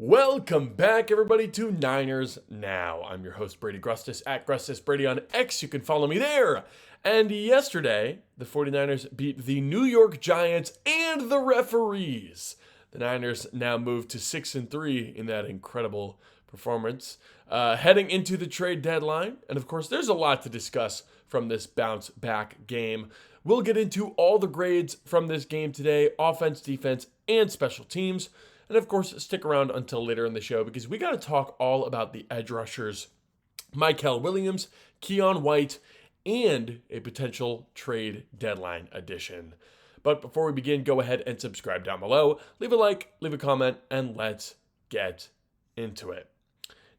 Welcome back, everybody, to Niners Now. I'm your host, Brady Grustas, at Grustas Brady on X. You can follow me there. And yesterday, the 49ers beat the New York Giants and the referees. The Niners now move to 6-3 in that incredible performance, heading into the trade deadline. And of course, there's a lot to discuss from this bounce back game. We'll get into all the grades from this game today: offense, defense, and special teams. And of course, stick around until later in the show because we got to talk all about the edge rushers, Mykel Williams, Keon White, and a potential trade deadline addition. But before we begin, go ahead and subscribe down below. Leave a like, leave a comment, and let's get into it.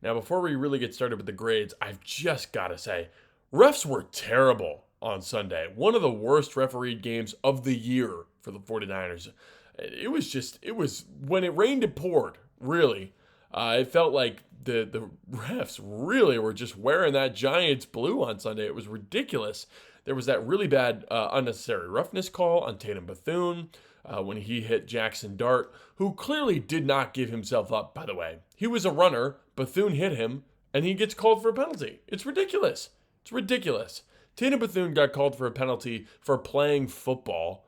Now, before we really get started with the grades, I've just got to say, refs were terrible on Sunday. One of the worst refereed games of the year for the 49ers. It was when it rained, it poured, really. It felt like the refs really were just wearing that Giants blue on Sunday. It was ridiculous. There was that really bad unnecessary roughness call on Tatum Bethune when he hit Jackson Dart, who clearly did not give himself up, by the way. He was a runner, Bethune hit him, and he gets called for a penalty. It's ridiculous. It's ridiculous. Tatum Bethune got called for a penalty for playing football.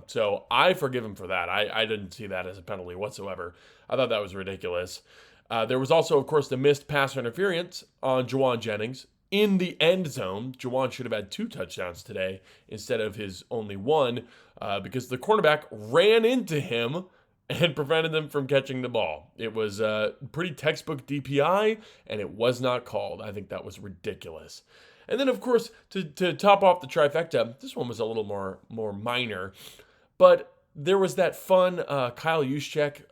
So I forgive him for that. I didn't see that as a penalty whatsoever. I thought that was ridiculous. There was also, of course, the missed pass interference on Juwan Jennings in the end zone. Juwan should have had 2 touchdowns today instead of his only 1 because the cornerback ran into him and prevented them from catching the ball. It was pretty textbook DPI, and it was not called. I think that was ridiculous. And then, of course, to top off the trifecta, this one was a little more minor, but there was that fun Kyle Juszczyk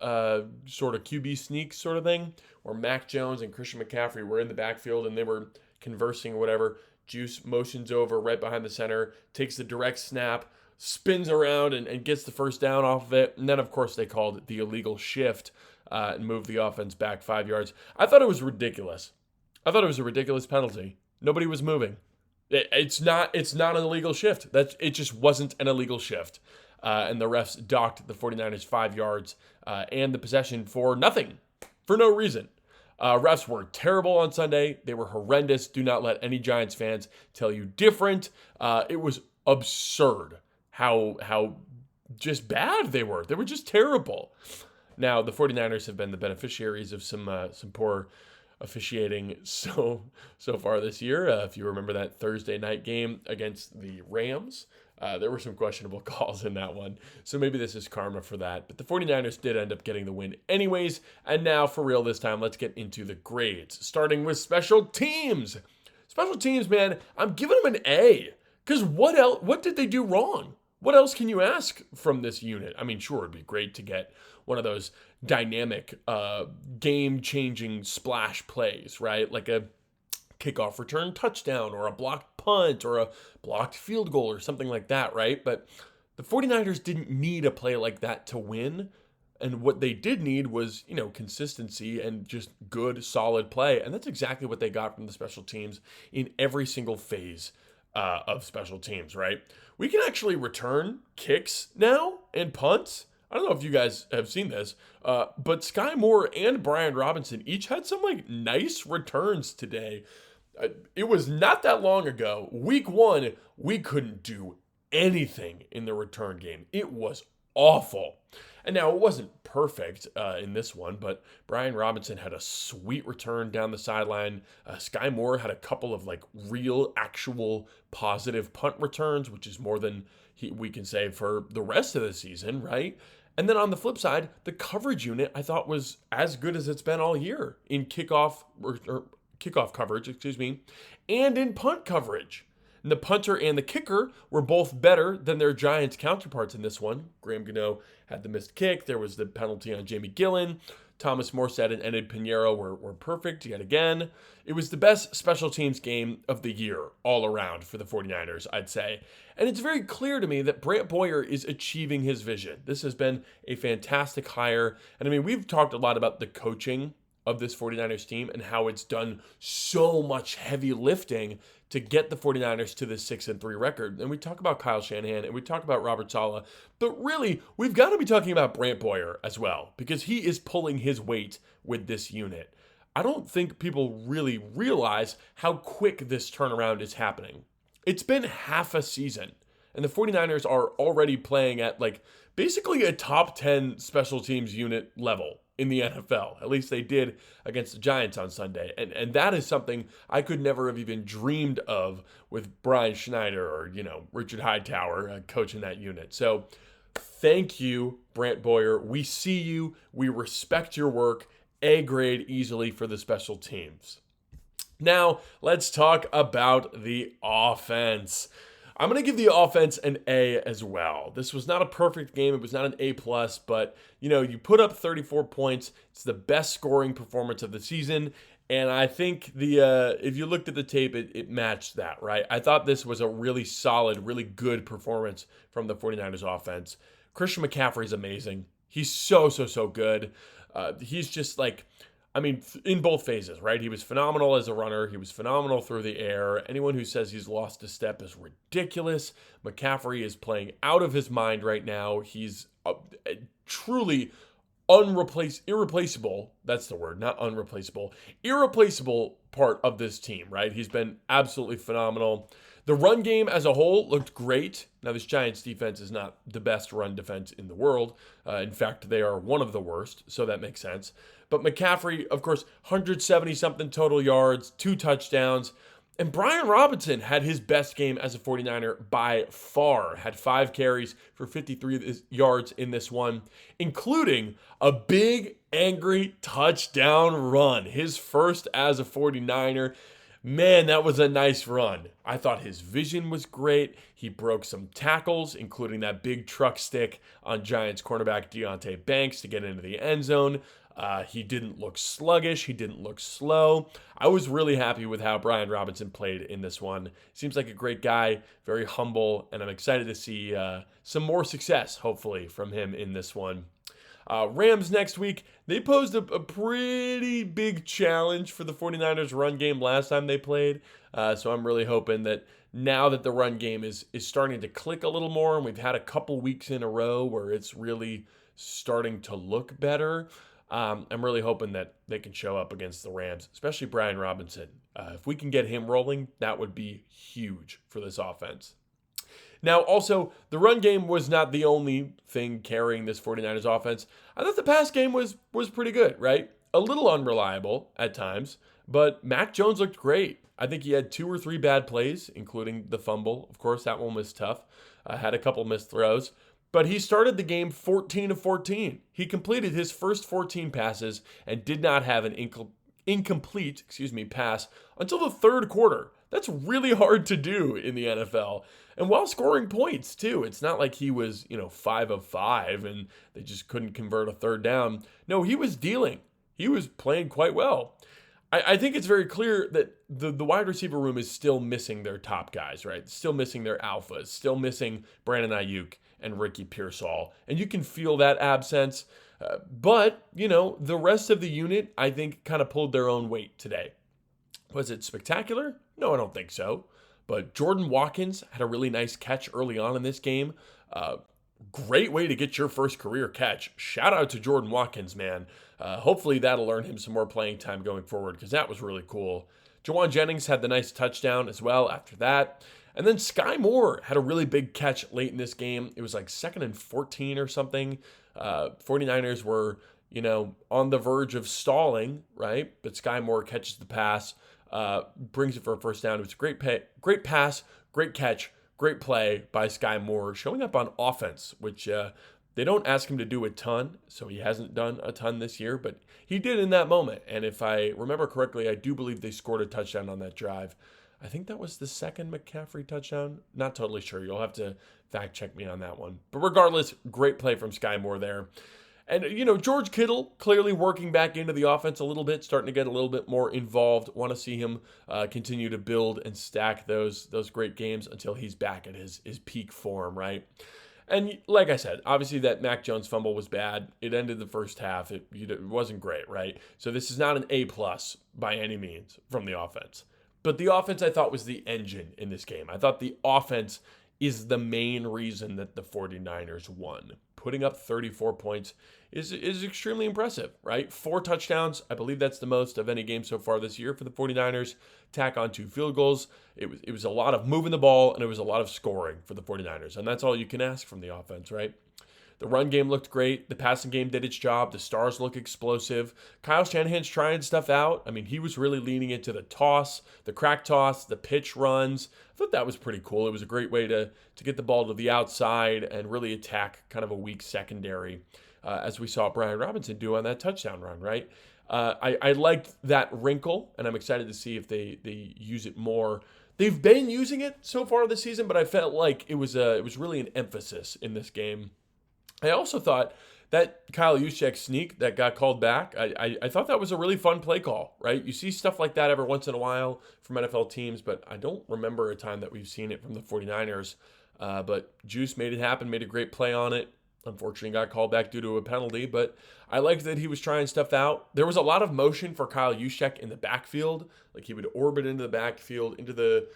sort of QB sneak sort of thing, where Mac Jones and Christian McCaffrey were in the backfield and they were conversing or whatever. Juice motions over right behind the center, takes the direct snap, spins around and gets the first down off of it. And then, of course, they called the illegal shift and moved the offense back 5 yards. I thought it was ridiculous. I thought it was a ridiculous penalty. Nobody was moving. It's not an illegal shift. It just wasn't an illegal shift. And the refs docked the 49ers 5 yards and the possession for nothing, for no reason. Refs were terrible on Sunday. They were horrendous. Do not let any Giants fans tell you different. It was absurd how just bad they were. They were just terrible. Now, the 49ers have been the beneficiaries of some poor officiating so far this year. If you remember that Thursday night game against the Rams, there were some questionable calls in that one. So maybe this is karma for that. But the 49ers did end up getting the win anyways. And now, for real this time, let's get into the grades. Starting with special teams. Special teams, man, I'm giving them an A. Because what else? What did they do wrong? What else can you ask from this unit? I mean, sure, it'd be great to get one of those dynamic, game-changing splash plays, right? Like a kickoff return touchdown or a blocked punt or a blocked field goal or something like that, right? But the 49ers didn't need a play like that to win. And what they did need was, consistency and just good, solid play. And that's exactly what they got from the special teams in every single phase of special teams, right? We can actually return kicks now and punts. I don't know if you guys have seen this, but Sky Moore and Brian Robinson each had some nice returns today. It was not that long ago. Week 1, we couldn't do anything in the return game. It was awful. And now it wasn't perfect in this one, but Brian Robinson had a sweet return down the sideline. Sky Moore had a couple of real, actual positive punt returns, which is more than we can say for the rest of the season, right? And then on the flip side, the coverage unit I thought was as good as it's been all year in kickoff coverage, and in punt coverage. And the punter and the kicker were both better than their Giants counterparts in this one. Graham Gano had the missed kick. There was the penalty on Jamie Gillen. Thomas Morstead and Enid Pinheiro were perfect yet again. It was the best special teams game of the year all around for the 49ers, I'd say. And it's very clear to me that Brant Boyer is achieving his vision. This has been a fantastic hire. And I mean, we've talked a lot about the coaching of this 49ers team and how it's done so much heavy lifting to get the 49ers to this 6-3 record. And we talk about Kyle Shanahan and we talk about Robert Saleh, but really, we've got to be talking about Brant Boyer as well, because he is pulling his weight with this unit. I don't think people really realize how quick this turnaround is happening. It's been half a season, and the 49ers are already playing at basically a top 10 special teams unit level in the NFL. At least they did against the Giants on Sunday. And that is something I could never have even dreamed of with Brian Schneider or, Richard Hightower coaching that unit. So thank you, Brant Boyer. We see you. We respect your work. A grade easily for the special teams. Now, let's talk about the offense. I'm going to give the offense an A as well. This was not a perfect game. It was not an A+, but, you put up 34 points. It's the best scoring performance of the season, and I think if you looked at the tape, it matched that, right? I thought this was a really solid, really good performance from the 49ers offense. Christian McCaffrey is amazing. He's so good. He's just in both phases, right? He was phenomenal as a runner. He was phenomenal through the air. Anyone who says he's lost a step is ridiculous. McCaffrey is playing out of his mind right now. He's truly irreplaceable. That's the word, not unreplaceable. Irreplaceable part of this team, right? He's been absolutely phenomenal. The run game as a whole looked great. Now, this Giants defense is not the best run defense in the world. In fact, they are one of the worst, so that makes sense. But McCaffrey, of course, 170-something total yards, 2 touchdowns. And Brian Robinson had his best game as a 49er by far. Had 5 carries for 53 yards in this one, including a big, angry touchdown run. His first as a 49er. Man, that was a nice run. I thought his vision was great. He broke some tackles, including that big truck stick on Giants cornerback Deonte Banks to get into the end zone. He didn't look sluggish. He didn't look slow. I was really happy with how Brian Robinson played in this one. Seems like a great guy, very humble, and I'm excited to see some more success, hopefully, from him in this one. Rams next week, they posed a pretty big challenge for the 49ers run game last time they played. So I'm really hoping that now that the run game is starting to click a little more, and we've had a couple weeks in a row where it's really starting to look better, I'm really hoping that they can show up against the Rams, especially Brian Robinson. If we can get him rolling, that would be huge for this offense. Now, also, the run game was not the only thing carrying this 49ers offense. I thought the pass game was pretty good, right? A little unreliable at times, but Mac Jones looked great. I think he had 2 or 3 bad plays, including the fumble. Of course, that one was tough. Had a couple missed throws. But he started the game 14 of 14. He completed his first 14 passes and did not have an incomplete pass until the third quarter. That's really hard to do in the NFL. And while scoring points, too. It's not like he was, 5 of 5 and they just couldn't convert a third down. No, he was dealing. He was playing quite well. I think it's very clear that the wide receiver room is still missing their top guys, right? Still missing their alphas. Still missing Brandon Ayuk and Ricky Pearsall. And you can feel that absence. But, the rest of the unit, I think, kind of pulled their own weight today. Was it spectacular? No, I don't think so. But Jordan Watkins had a really nice catch early on in this game. Great way to get your first career catch. Shout out to Jordan Watkins, man. Hopefully that'll earn him some more playing time going forward, because that was really cool. Jawan Jennings had the nice touchdown as well after that. And then Sky Moore had a really big catch late in this game. It was like 2nd and 14 or something. 49ers were, on the verge of stalling, right? But Sky Moore catches the pass, brings it for a first down. It was a great pass, great catch, great play by Sky Moore, showing up on offense, which they don't ask him to do a ton, so he hasn't done a ton this year, but he did in that moment. And if I remember correctly, I do believe they scored a touchdown on that drive. I think that was the second McCaffrey touchdown. Not totally sure. You'll have to fact check me on that one. But regardless, great play from Sky Moore there. And, George Kittle clearly working back into the offense a little bit, starting to get a little bit more involved. Want to see him continue to build and stack those great games until he's back at his peak form, right? And like I said, obviously that Mac Jones fumble was bad. It ended the first half. It wasn't great, right? So this is not an A plus by any means from the offense. But the offense I thought was the engine in this game. I thought the offense is the main reason that the 49ers won. Putting up 34 points is extremely impressive, right? 4 touchdowns. I believe that's the most of any game so far this year for the 49ers. Tack on 2 field goals. It was a lot of moving the ball, and it was a lot of scoring for the 49ers. And that's all you can ask from the offense, right? The run game looked great. The passing game did its job. The stars look explosive. Kyle Shanahan's trying stuff out. I mean, he was really leaning into the toss, the crack toss, the pitch runs. I thought that was pretty cool. It was a great way to get the ball to the outside and really attack kind of a weak secondary, as we saw Brian Robinson do on that touchdown run, right? I liked that wrinkle, and I'm excited to see if they use it more. They've been using it so far this season, but I felt like it was really an emphasis in this game. I also thought that Kyle Juszczyk sneak that got called back, I thought that was a really fun play call, right? You see stuff like that every once in a while from NFL teams, but I don't remember a time that we've seen it from the 49ers. But Juice made it happen, made a great play on it. Unfortunately, got called back due to a penalty, but I liked that he was trying stuff out. There was a lot of motion for Kyle Juszczyk in the backfield. Like he would orbit into the backfield, into the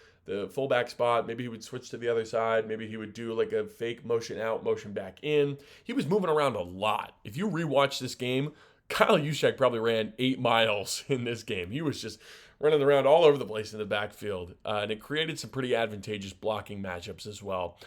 fullback spot. Maybe he would switch to the other side. Maybe he would do like a fake motion out, motion back in. He was moving around a lot. If you rewatch this game, Kyle Juszczyk probably ran 8 miles in this game. He was just running around all over the place in the backfield, and it created some pretty advantageous blocking matchups as well.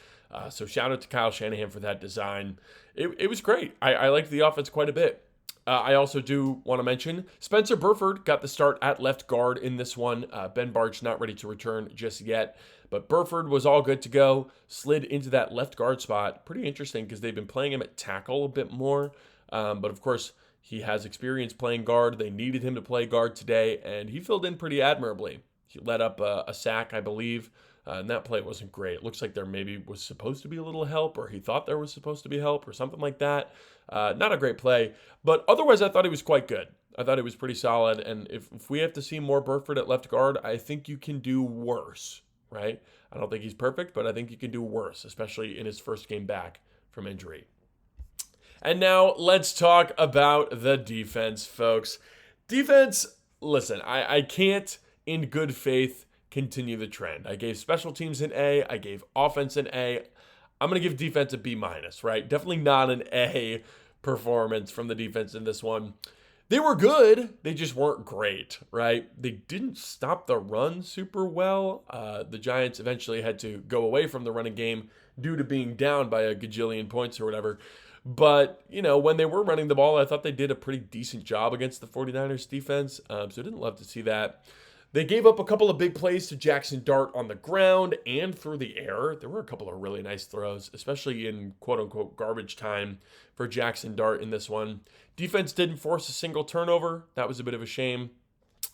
So shout out to Kyle Shanahan for that design. It was great. I liked the offense quite a bit. I also do want to mention Spencer Burford got the start at left guard in this one. Ben Bartch not ready to return just yet, but Burford was all good to go. Slid into that left guard spot. Pretty interesting because they've been playing him at tackle a bit more. But of course, he has experience playing guard. They needed him to play guard today, and he filled in pretty admirably. He let up a sack, I believe. And that play wasn't great. It looks like there maybe was supposed to be a little help, or he thought there was supposed to be help, or something like that. Not a great play, but otherwise I thought he was quite good. I thought he was pretty solid, and if we have to see more Burford at left guard, I think you can do worse, right? I don't think he's perfect, but I think you can do worse, especially in his first game back from injury. And now let's talk about the defense, folks. Defense, listen, I can't in good faith continue the trend. I gave special teams an A. I gave offense an A. I'm going to give defense a B minus, right? Definitely not an A performance from the defense in this one. They were good. They just weren't great, right? They didn't stop the run super well. The Giants eventually had to go away from the running game due to being down by a gajillion points or whatever. But, when they were running the ball, I thought they did a pretty decent job against the 49ers defense. So I didn't love to see that. They gave up a couple of big plays to Jackson Dart on the ground and through the air. There were a couple of really nice throws, especially in quote-unquote garbage time for Jackson Dart in this one. Defense didn't force a single turnover. That was a bit of a shame.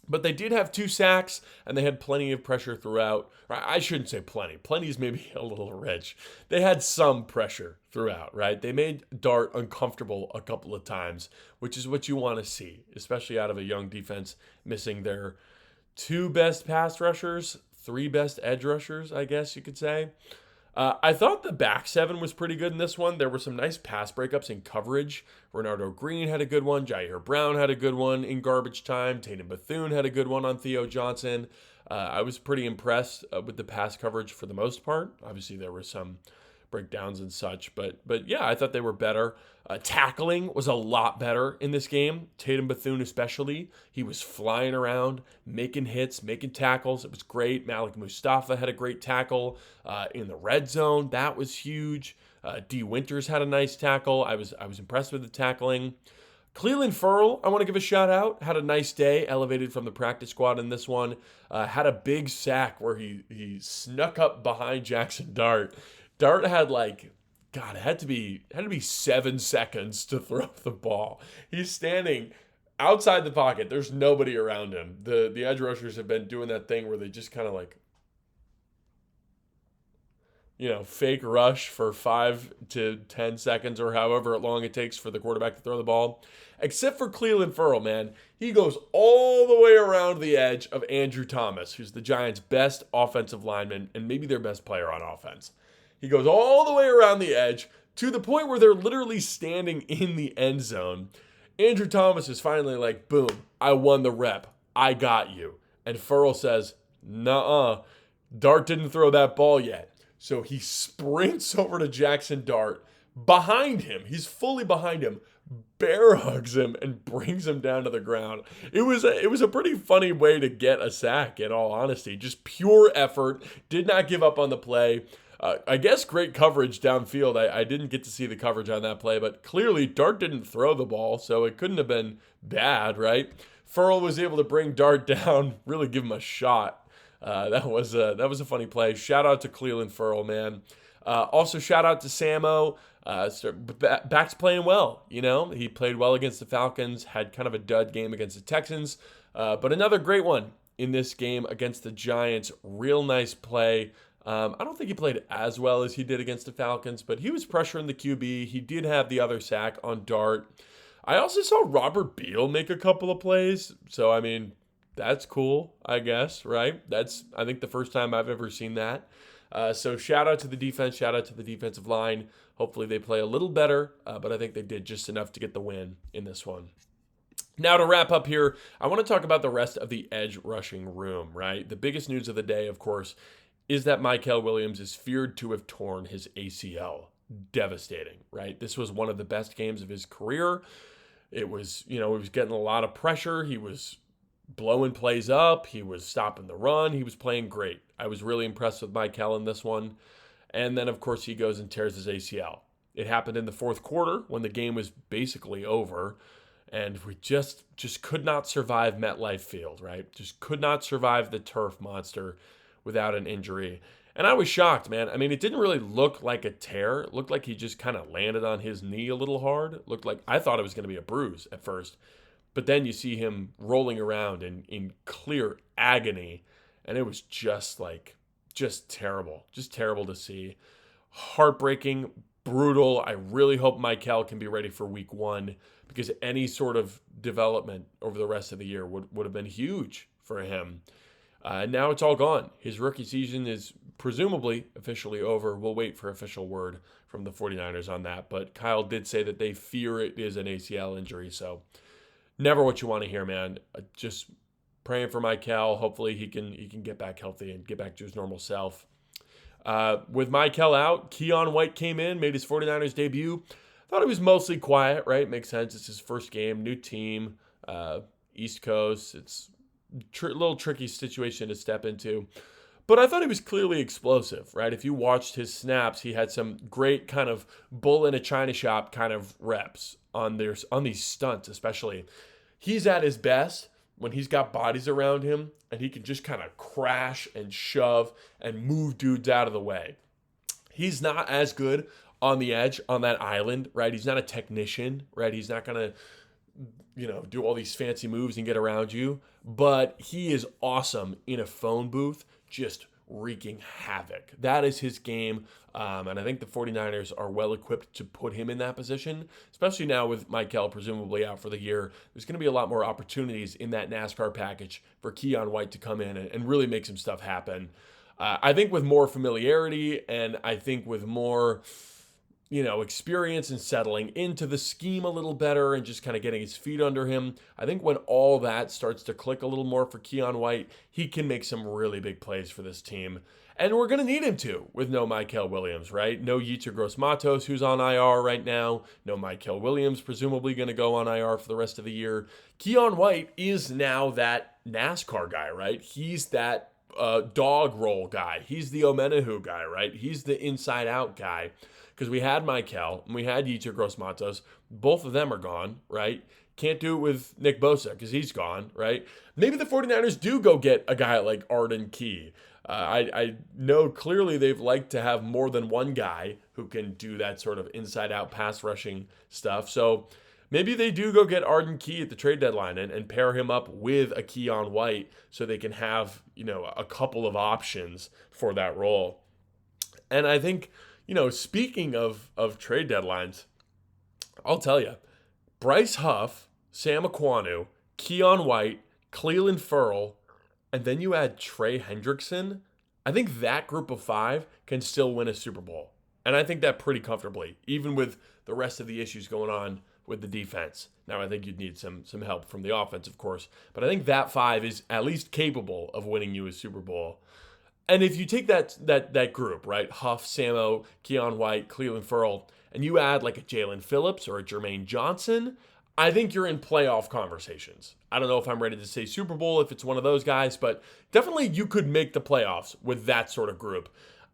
But they did have 2 sacks, and they had plenty of pressure throughout. I shouldn't say plenty. Plenty is maybe a little rich. They had some pressure throughout, right? They made Dart uncomfortable a couple of times, which is what you want to see, especially out of a young defense missing their 2 best pass rushers, 3 best edge rushers, I guess you could say. I thought the back 7 was pretty good in this one. There were some nice pass breakups in coverage. Renardo Green had a good one. Jair Brown had a good one in garbage time. Tatum Bethune had a good one on Theo Johnson. I was pretty impressed with the pass coverage for the most part. Obviously, there were some breakdowns and such, but yeah, I thought they were better. Tackling was a lot better in this game. Tatum Bethune especially. He was flying around, making hits, making tackles. It was great. Malik Mustafa had a great tackle in the red zone. That was huge. D. Winters had a nice tackle. I was impressed with the tackling. Cleveland Ferrell, I want to give a shout out. Had a nice day, elevated from the practice squad in this one. Had a big sack where he snuck up behind Jackson Dart. Dart had it had to be 7 seconds to throw the ball. He's standing outside the pocket. There's nobody around him. The edge rushers have been doing that thing where they just kind of fake rush for 5 to 10 seconds or however long it takes for the quarterback to throw the ball. Except for Cleveland Ferrell, man. He goes all the way around the edge of Andrew Thomas, who's the Giants' best offensive lineman and maybe their best player on offense. He goes all the way around the edge to the point where they're literally standing in the end zone. Andrew Thomas is finally like, boom, I won the rep. I got you. And Furl says, nuh-uh, Dart didn't throw that ball yet. So he sprints over to Jackson Dart behind him. He's fully behind him, bear hugs him and brings him down to the ground. It was a pretty funny way to get a sack, in all honesty. Just pure effort. Did not give up on the play. I guess great coverage downfield. I didn't get to see the coverage on that play, but clearly Dart didn't throw the ball, so it couldn't have been bad, right? Furl was able to bring Dart down, really give him a shot. That was a funny play. Shout out to Cleveland Furl, man. Also shout out to Samo. Back's playing well, you know. He played well against the Falcons, had kind of a dud game against the Texans, but another great one in this game against the Giants. Real nice play. I don't think he played as well as he did against the Falcons, but he was pressuring the QB. He did have the other sack on Dart. I also saw Robert Beal make a couple of plays, so I mean, that's cool, I guess, right? That's, I think, the first time I've ever seen that. So shout out to the defense, shout out to the defensive line. Hopefully they play a little better, but I think they did just enough to get the win in this one. Now to wrap up here, I want to talk about the rest of the edge rushing room, right? The biggest news of the day, of course, is that Mykel Williams is feared to have torn his ACL. Devastating, right? This was one of the best games of his career. It was, he was getting a lot of pressure. He was blowing plays up. He was stopping the run. He was playing great. I was really impressed with Mykel in this one. And then, of course, he goes and tears his ACL. It happened in the fourth quarter when the game was basically over. And we just could not survive MetLife Field, right? Just could not survive the turf monster without an injury. And I was shocked, man. I mean, it didn't really look like a tear. It looked like he just kind of landed on his knee a little hard. It looked like, I thought it was going to be a bruise at first. But then you see him rolling around in clear agony. And it was just terrible. Just terrible to see. Heartbreaking, brutal. I really hope Mykel can be ready for week 1, because any sort of development over the rest of the year would have been huge for him. Now it's all gone. His rookie season is presumably officially over. We'll wait for official word from the 49ers on that. But Kyle did say that they fear it is an ACL injury. So never what you want to hear, man. Just praying for Mykel. Hopefully he can get back healthy and get back to his normal self. With Mykel out, Keon White came in, made his 49ers debut. Thought he was mostly quiet, right? Makes sense. It's his first game, new team, East Coast. It's little tricky situation to step into. But I thought he was clearly explosive, right? If you watched his snaps, he had some great kind of bull in a china shop kind of reps on these stunts especially. He's at his best when he's got bodies around him and he can just kind of crash and shove and move dudes out of the way. He's not as good on the edge, on that island, right? He's not a technician, right? He's not going to do all these fancy moves and get around you, but he is awesome in a phone booth, just wreaking havoc. That is his game, and I think the 49ers are well equipped to put him in that position, especially now with Mykel presumably out for the year. There's going to be a lot more opportunities in that NASCAR package for Keon White to come in and really make some stuff happen. I think with more familiarity and I think with more experience and settling into the scheme a little better and just kind of getting his feet under him. I think when all that starts to click a little more for Keon White, he can make some really big plays for this team. And we're going to need him to with no Mykel Williams, right? No Yetur Gross-Matos, who's on IR right now. No Mykel Williams, presumably going to go on IR for the rest of the year. Keon White is now that NASCAR guy, right? He's that dog roll guy. He's the Omenahu guy, right? He's the inside-out guy. Because we had Mykel and we had Yetur Gross-Matos. Both of them are gone, right? Can't do it with Nick Bosa because he's gone, right? Maybe the 49ers do go get a guy like Arden Key. I know clearly they've liked to have more than one guy who can do that sort of inside-out pass rushing stuff. So maybe they do go get Arden Key at the trade deadline and pair him up with a Keon White so they can have, a couple of options for that role. And I think, speaking of trade deadlines, I'll tell you, Bryce Huff, Sam Aquanu, Keon White, Cleveland Furl, and then you add Trey Hendrickson. I think that group of 5 can still win a Super Bowl. And I think that pretty comfortably, even with the rest of the issues going on with the defense. Now, I think you'd need some help from the offense, of course. But I think that 5 is at least capable of winning you a Super Bowl. And if you take that group, right, Huff, Samo, Keon White, Cleveland Ferrell, and you add like a Jalen Phillips or a Jermaine Johnson, I think you're in playoff conversations. I don't know if I'm ready to say Super Bowl if it's one of those guys, but definitely you could make the playoffs with that sort of group.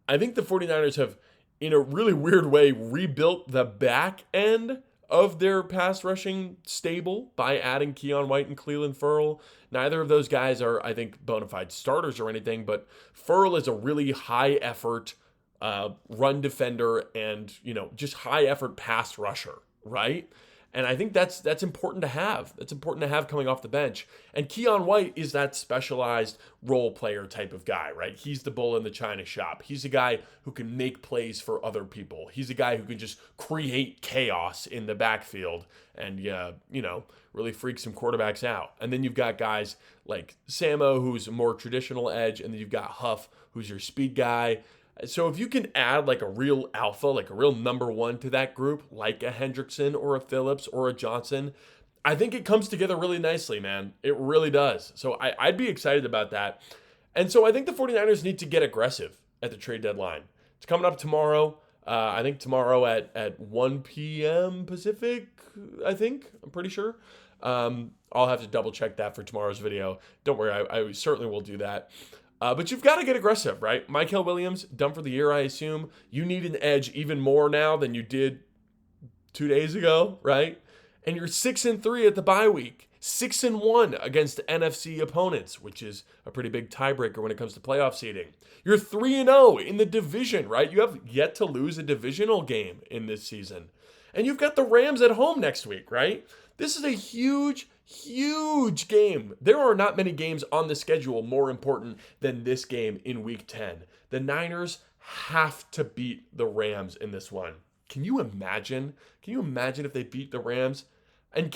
I think the 49ers have, in a really weird way, rebuilt the back end of their pass rushing stable by adding Keon White and Cleveland Ferrell. Neither of those guys are, I think, bona fide starters or anything, but Ferrell is a really high effort run defender and, just high effort pass rusher, right? And I think that's important to have. That's important to have coming off the bench. And Keon White is that specialized role player type of guy, right? He's the bull in the china shop. He's a guy who can make plays for other people. He's a guy who can just create chaos in the backfield and, really freak some quarterbacks out. And then you've got guys like Samo, who's a more traditional edge, and then you've got Huff, who's your speed guy. So if you can add like a real alpha, like a real number 1 to that group, like a Hendrickson or a Phillips or a Johnson, I think it comes together really nicely, man. It really does. So I'd be excited about that. And so I think the 49ers need to get aggressive at the trade deadline. It's coming up tomorrow. I think tomorrow at 1 p.m. Pacific, I'm pretty sure. I'll have to double check that for tomorrow's video. Don't worry, I certainly will do that. But you've got to get aggressive, right? Mykel Williams, done for the year, I assume. You need an edge even more now than you did 2 days ago, right? And you're 6-3 at the bye week. 6-1 against NFC opponents, which is a pretty big tiebreaker when it comes to playoff seeding. You're 3-0 in the division, right? You have yet to lose a divisional game in this season. And you've got the Rams at home next week, right? This is a huge game. There are not many games on the schedule more important than this game in week 10. The Niners have to beat the Rams in this one. Can you imagine? Can you imagine if they beat the Rams? And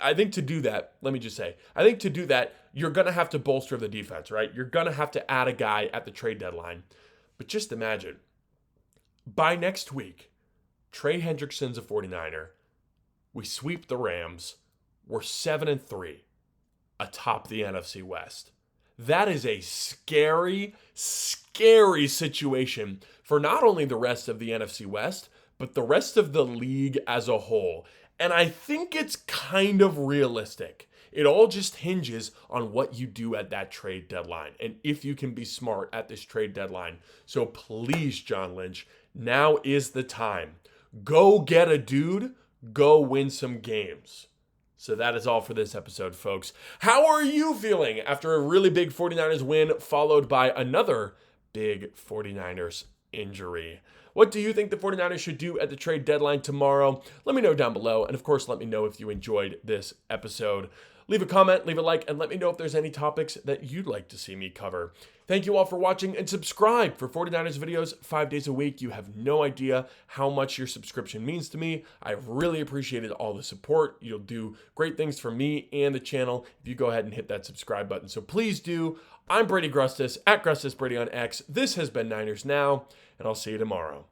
I think to do that, let me just say, I think to do that, you're going to have to bolster the defense, right? You're going to have to add a guy at the trade deadline. But just imagine, by next week, Trey Hendrickson's a 49er. We sweep the Rams. We're 7-3 atop the NFC West. That is a scary, scary situation for not only the rest of the NFC West, but the rest of the league as a whole. And I think it's kind of realistic. It all just hinges on what you do at that trade deadline and if you can be smart at this trade deadline. So please, John Lynch, now is the time. Go get a dude. Go win some games. So that is all for this episode, folks. How are you feeling after a really big 49ers win followed by another big 49ers injury? What do you think the 49ers should do at the trade deadline tomorrow? Let me know down below. And of course, let me know if you enjoyed this episode. Leave a comment, leave a like, and let me know if there's any topics that you'd like to see me cover. Thank you all for watching, and subscribe for 49ers videos 5 days a week. You have no idea how much your subscription means to me. I've really appreciated all the support. You'll do great things for me and the channel if you go ahead and hit that subscribe button. So please do. I'm Brady Grustas, at Grustas Brady on X. This has been Niners Now, and I'll see you tomorrow.